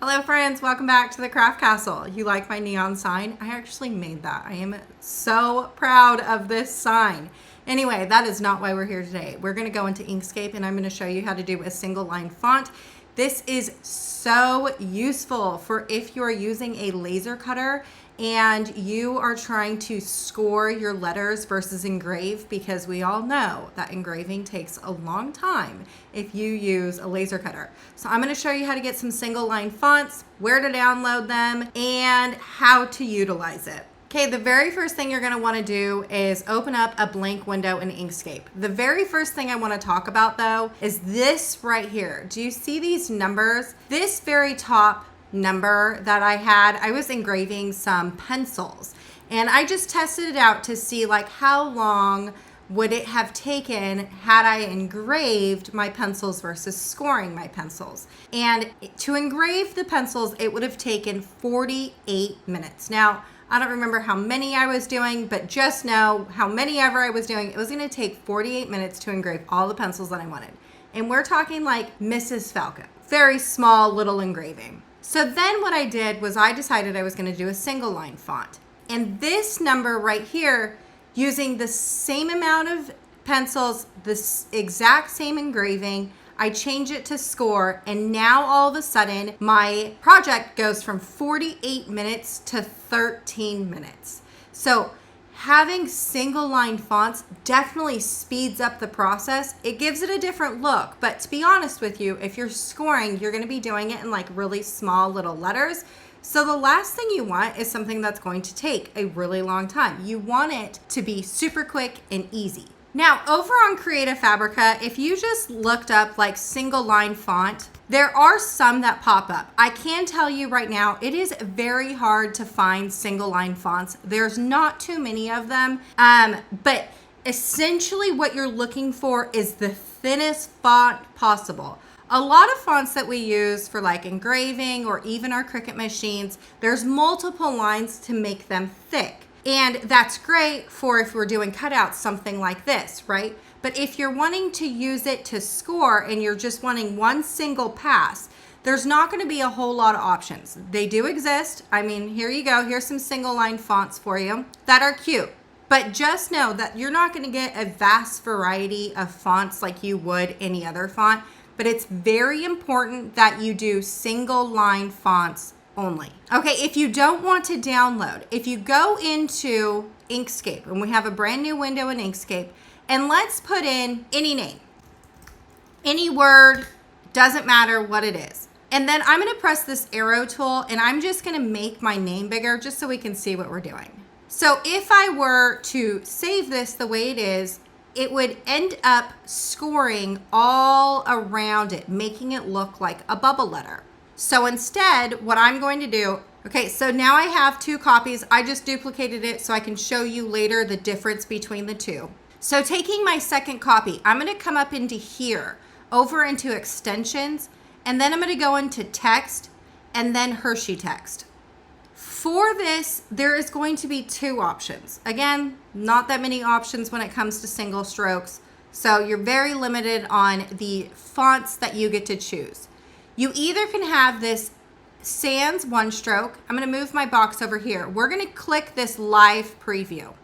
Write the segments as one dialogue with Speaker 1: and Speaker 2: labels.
Speaker 1: Hello friends, welcome back to the Craft Castle. You like my neon sign? I actually made that. I am so proud of this sign. Anyway, that is not why we're here today. We're going to go into Inkscape and I'm going to show you how to do a single line font. This is so useful for if you're using a laser cutter and you are trying to score your letters versus engrave, because we all know that engraving takes a long time if you use a laser cutter. So I'm going to show you how to get some single line fonts, where to download them, and how to utilize it. Okay, the very first thing you're going to want to do is open up a blank window in Inkscape. The very first thing I want to talk about though is this right here. Do you see these numbers? This very top number that I was engraving some pencils, and I just tested it out to see like how long would it have taken had I engraved my pencils versus scoring my pencils. And to engrave the pencils, it would have taken 48 minutes. Now, I don't remember how many I was doing, but just know how many ever I was doing, it was going to take 48 minutes to engrave all the pencils that I wanted. And we're talking like Mrs. Falcon, very small little engraving. So then what I did was I decided I was going to do a single line font. And this number right here, using the same amount of pencils, this exact same engraving, I change it to score, and now all of a sudden my project goes from 48 minutes to 13 minutes. So having single line fonts definitely speeds up the process. It gives it a different look, but to be honest with you, if you're scoring, you're going to be doing it in like really small little letters. So the last thing you want is something that's going to take a really long time. You want it to be super quick and easy. Now, over on Creative Fabrica, if you just looked up like single line font, there are some that pop up. I can tell you right now, it is very hard to find single line fonts. There's not too many of them, but essentially what you're looking for is the thinnest font possible. A lot of fonts that we use for like engraving or even our Cricut machines, there's multiple lines to make them thick. And that's great for if we're doing cutouts, something like this, right? But if you're wanting to use it to score and you're just wanting one single pass, there's not going to be a whole lot of options. They do exist. I mean, here you go. Here's some single line fonts for you that are cute. But just know that you're not going to get a vast variety of fonts like you would any other font. But it's very important that you do single line fonts only. Okay, if you don't want to download, if you go into Inkscape, and we have a brand new window in Inkscape, and let's put in any name, any word, doesn't matter what it is. And then I'm going to press this arrow tool, and I'm just going to make my name bigger just so we can see what we're doing. So if I were to save this the way it is, it would end up scoring all around it, making it look like a bubble letter. So instead, what I'm going to do, okay, so now I have two copies. I just duplicated it so I can show you later the difference between the two. So taking my second copy, I'm going to come up into here, over into extensions, and then I'm going to go into text and then Hershey text. For this, there is going to be two options. Again, not that many options when it comes to single strokes. So you're very limited on the fonts that you get to choose. You either can have this sans one stroke. I'm going to move my box over here. We're going to click this live preview.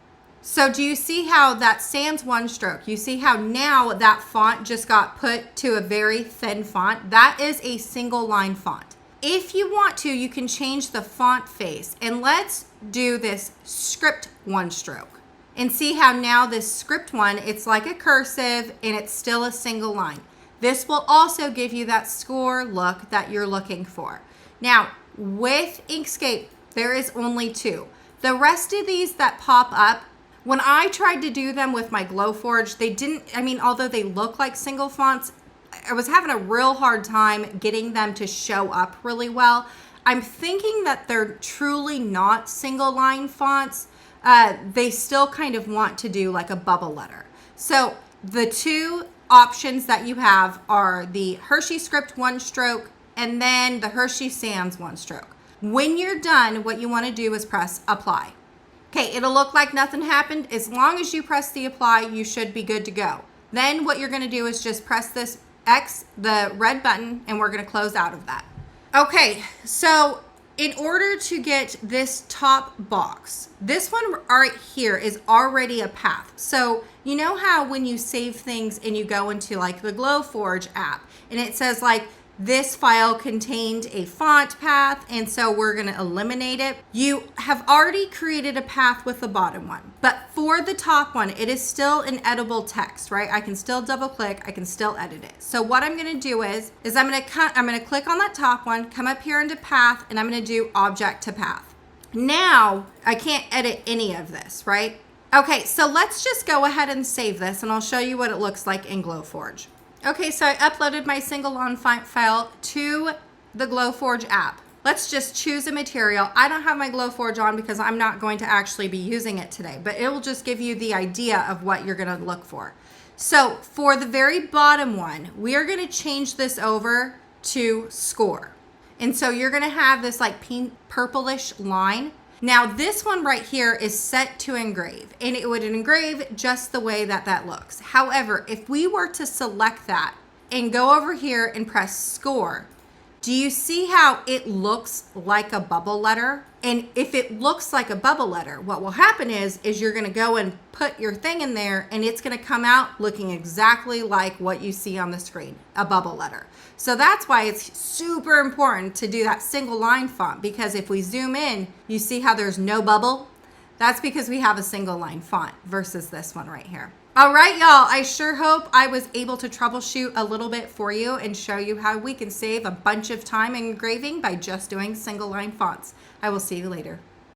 Speaker 1: So do you see how that sans one stroke? You see how now that font just got put to a very thin font? That is a single line font. If you want to, you can change the font face, and let's do this script one stroke and see how now this script one, it's like a cursive and it's still a single line. This will also give you that score look that you're looking for. Now, with Inkscape, there is only two. The rest of these that pop up, when I tried to do them with my Glowforge, they didn't, I mean, although they look like single fonts, I was having a real hard time getting them to show up really well. I'm thinking that they're truly not single line fonts. They still kind of want to do like a bubble letter. So the two options that you have are the Hershey script one stroke and then the Hershey sans one stroke. When you're done, what you want to do is press apply. Okay, it'll look like nothing happened. As long as you press the apply, you should be good to go. Then what you're going to do is just press this X, the red button, and we're going to close out of that. Okay, so in order to get this top box, this one right here is already a path. So you know how when you save things and you go into like the Glowforge app and it says like this file contained a font path, and so we're going to eliminate it. You have already created a path with the bottom one, but for the top one, it is still an editable text, right? I can still double click, I can still edit it. So what I'm going to do is I'm going to click on that top one, come up here into path, and I'm going to do object to path. Now I can't edit any of this, right? Okay, so let's just go ahead and save this, and I'll show you what it looks like in Glowforge. Okay, so I uploaded my single line font file to the Glowforge app. Let's just choose a material. I don't have my Glowforge on because I'm not going to actually be using it today, but it will just give you the idea of what you're gonna look for. So for the very bottom one, we are gonna change this over to score. And so you're gonna have this like pink, purplish line. Now this one right here is set to engrave, and it would engrave just the way that that looks. However, if we were to select that and go over here and press score, do you see how it looks like a bubble letter? And if it looks like a bubble letter, what will happen is you're gonna go and put your thing in there and it's gonna come out looking exactly like what you see on the screen, a bubble letter. So that's why it's super important to do that single line font, because if we zoom in, you see how there's no bubble? That's because we have a single line font versus this one right here. All right, y'all, I sure hope I was able to troubleshoot a little bit for you and show you how we can save a bunch of time engraving by just doing single line fonts. I will see you later.